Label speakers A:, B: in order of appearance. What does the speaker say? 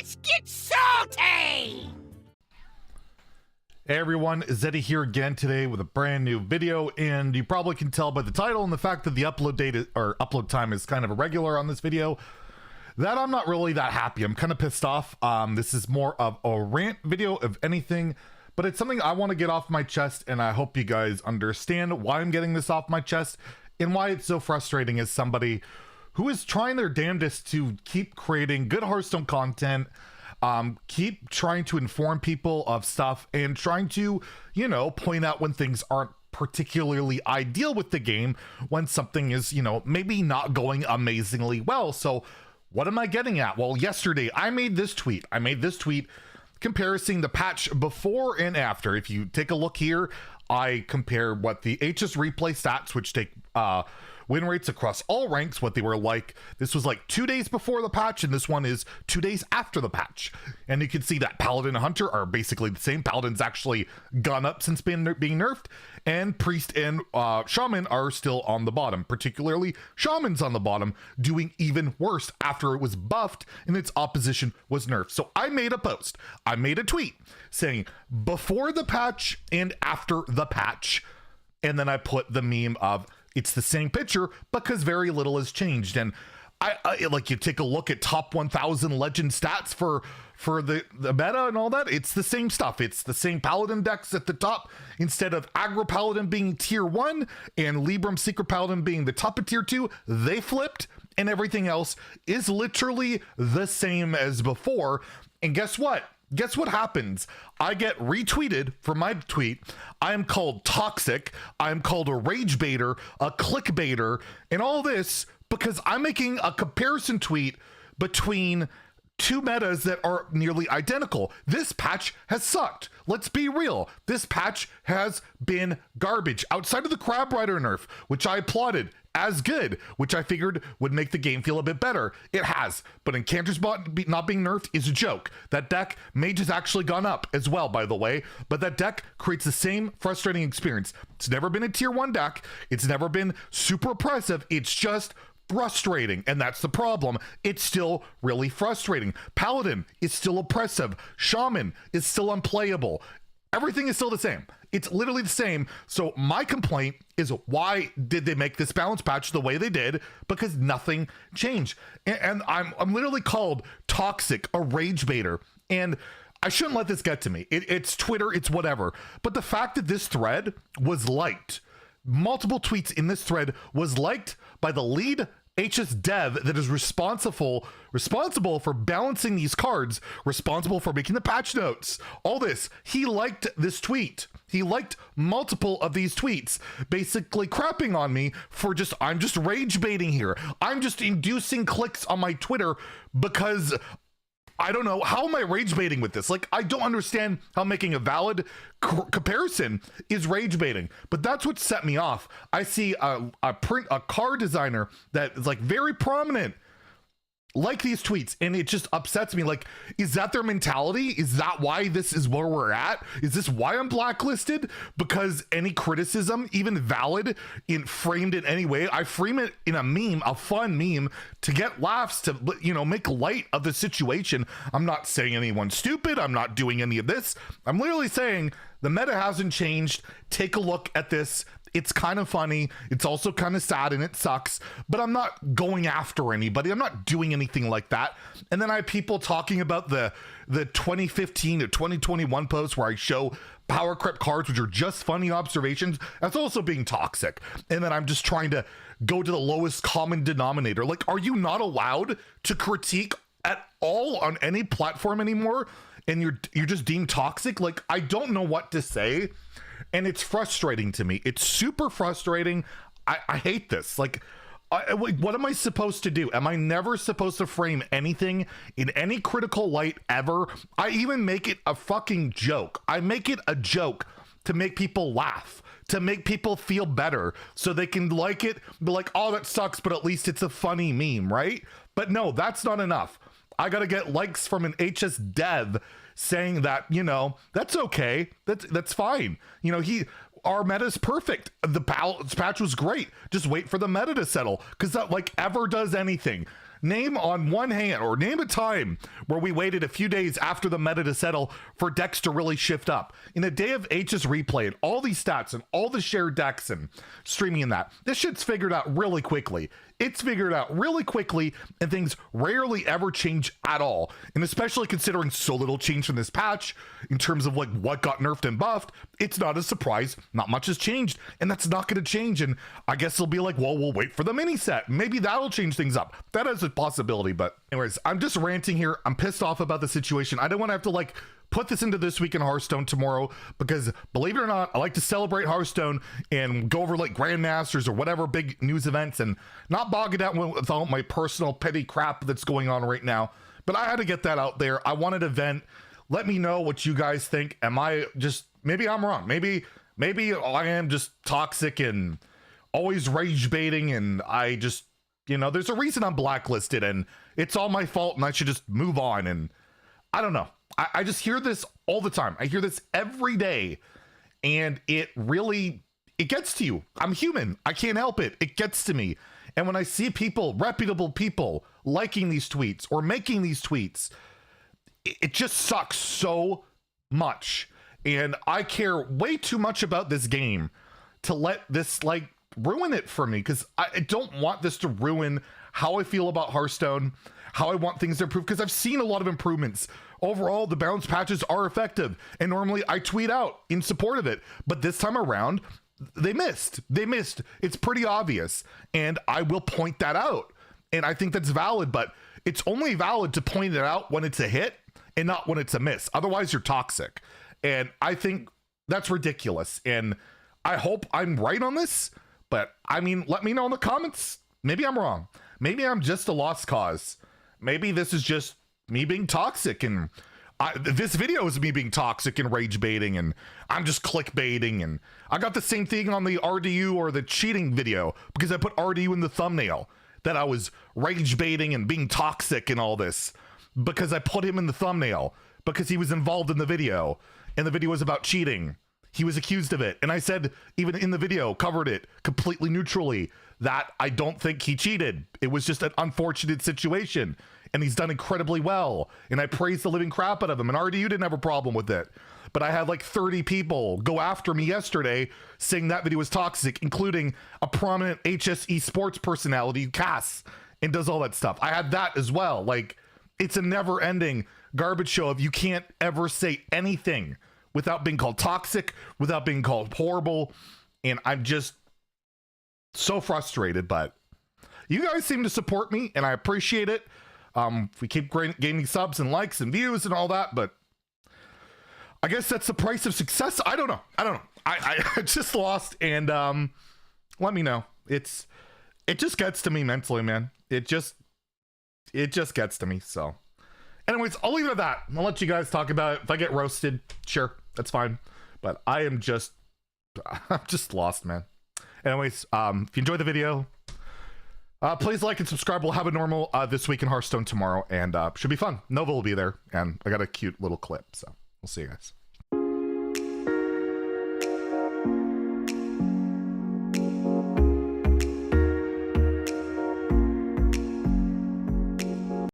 A: Let's get salty!
B: Hey everyone, Zeddy here again today with a brand new video, and you probably can tell by the title and the fact that the upload time is kind of irregular on this video that I'm not really that happy. I'm kind of pissed off. This is more of a rant video if anything, but it's something I want to get off my chest, and I hope you guys understand why I'm getting this off my chest and why it's so frustrating as somebody who is trying their damnedest to keep creating good Hearthstone content, keep trying to inform people of stuff, and trying to, you know, point out when things aren't particularly ideal with the game, when something is, you know, maybe not going amazingly well. So what am I getting at? Well, yesterday I made this tweet. Comparing the patch before and after. If you take a look here, I compare what the HS replay stats, which take win rates across all ranks, what they were like. This was like 2 days before the patch, and this one is 2 days after the patch. And you can see that Paladin and Hunter are basically the same. Paladin's actually gone up since being nerfed, and Priest and Shaman are still on the bottom. Particularly, Shaman's on the bottom, doing even worse after it was buffed and its opposition was nerfed. So I made a post. I made a tweet saying before the patch and after the patch, and then I put the meme of it's the same picture because very little has changed. And I like, you take a look at top 1000 legend stats for the meta and all that, it's the same stuff. It's the same Paladin decks at the top. Instead of Aggro Paladin being tier 1 and Libram Secret Paladin being the top of tier 2, they flipped, and everything else is literally the same as before. And guess what? Guess what happens? I get retweeted for my tweet. I am called toxic. I am called a rage baiter, a clickbaiter, and all this because I'm making a comparison tweet between two metas that are nearly identical. This patch has sucked. Let's be real. This patch has been garbage. Outside of the Crab Rider nerf, which I applauded as good, which I figured would make the game feel a bit better. It has, but Enchanter's Bot not being nerfed is a joke. That deck, Mage has actually gone up as well, by the way, but that deck creates the same frustrating experience. It's never been a tier 1 deck. It's never been super oppressive. It's just frustrating, and that's the problem. It's still really frustrating. Paladin is still oppressive. Shaman is still unplayable. Everything is still the same. It's literally the same. So my complaint is, why did they make this balance patch the way they did? Because nothing changed. And I'm literally called toxic, a rage baiter. And I shouldn't let this get to me. It's Twitter, it's whatever. But the fact that this thread was liked, multiple tweets in this thread was liked by the lead HS dev that is responsible for balancing these cards, responsible for making the patch notes, all this. He liked this tweet. He liked multiple of these tweets, basically crapping on me for I'm just rage baiting here. I'm just inducing clicks on my Twitter because I don't know, how am I rage baiting with this? Like, I don't understand how making a valid comparison is rage baiting, but that's what set me off. I see a car designer that is like very prominent like these tweets, and it just upsets me. Like, is that their mentality? Is that why this is where we're at? Is this why I'm blacklisted? Because any criticism, even valid, framed in any way, I frame it in a meme, a fun meme, to get laughs, to, you know, make light of the situation. I'm not saying anyone's stupid. I'm not doing any of this. I'm literally saying the meta hasn't changed. Take a look at this. It's kind of funny. It's also kind of sad, and it sucks, but I'm not going after anybody. I'm not doing anything like that. And then I have people talking about the 2015 to 2021 posts where I show power creep cards, which are just funny observations. That's also being toxic. And then I'm just trying to go to the lowest common denominator. Like, are you not allowed to critique at all on any platform anymore? And you're just deemed toxic? Like, I don't know what to say. And it's frustrating to me. It's super frustrating. I hate this. Like, what am I supposed to do? Am I never supposed to frame anything in any critical light ever? I even make it a fucking joke. I make it a joke to make people laugh, to make people feel better, so they can like it, be like, oh, that sucks, but at least it's a funny meme, right? But no, that's not enough. I gotta get likes from an HS dev saying that, you know, that's okay, that's fine. You know, our meta's perfect. The patch was great. Just wait for the meta to settle, because that, like, ever does anything. Name on one hand, or name a time where we waited a few days after the meta to settle for decks to really shift up. In a day of H's replay and all these stats and all the shared decks and streaming in that, this shit's figured out really quickly. It's figured out really quickly, and things rarely ever change at all. And especially considering so little change from this patch in terms of like what got nerfed and buffed, it's not a surprise. Not much has changed, and that's not going to change. And I guess it'll be like, well, we'll wait for the mini set. Maybe that'll change things up. That is a possibility. But anyways, I'm just ranting here. I'm pissed off about the situation. I don't want to have to like put this into This Week in Hearthstone tomorrow, because believe it or not, I like to celebrate Hearthstone and go over like Grandmasters or whatever big news events and not bog it down with all my personal petty crap that's going on right now. But I had to get that out there. I wanted to vent. Let me know what you guys think. Am I just, maybe I'm wrong. Maybe I am just toxic and always rage baiting, and I just, you know, there's a reason I'm blacklisted and it's all my fault and I should just move on. And I don't know. I just hear this all the time. I hear this every day, and it really, it gets to you. I'm human. I can't help it. It gets to me. And when I see people, reputable people, liking these tweets or making these tweets, it just sucks so much. And I care way too much about this game to let this like ruin it for me, because I don't want this to ruin how I feel about Hearthstone, how I want things to improve, because I've seen a lot of improvements. Overall, the balance patches are effective, and normally I tweet out in support of it, but this time around, they missed. It's pretty obvious, and I will point that out, and I think that's valid, but it's only valid to point it out when it's a hit and not when it's a miss. Otherwise, you're toxic, and I think that's ridiculous, and I hope I'm right on this, but I mean, let me know in the comments. Maybe I'm wrong. Maybe I'm just a lost cause. Maybe this is just me being toxic, and this video is me being toxic and rage baiting, and I'm just clickbaiting. And I got the same thing on the RDU or the cheating video, because I put RDU in the thumbnail, that I was rage baiting and being toxic and all this, because I put him in the thumbnail, because he was involved in the video, and the video was about cheating. He was accused of it, and I said, even in the video, covered it completely neutrally, that I don't think he cheated. It was just an unfortunate situation, and he's done incredibly well, and I praised the living crap out of him, and RDU didn't have a problem with it. But I had like 30 people go after me yesterday saying that video was toxic, including a prominent HSE sports personality, Cass, and does all that stuff. I had that as well. Like, it's a never-ending garbage show of you can't ever say anything without being called toxic, without being called horrible, and I'm just so frustrated. But you guys seem to support me, and I appreciate it. We keep gaining subs and likes and views and all that, but I guess that's the price of success. I don't know. I just lost, and let me know. It just gets to me mentally, man. It just gets to me. So anyways, I'll leave it at that. I'll let you guys talk about it. If I get roasted, sure, that's fine. But I'm just lost, man. Anyways, if you enjoyed the video, please like and subscribe. We'll have a normal This Week in Hearthstone tomorrow, and should be fun. Nova will be there, and I got a cute little clip, so we'll see you guys.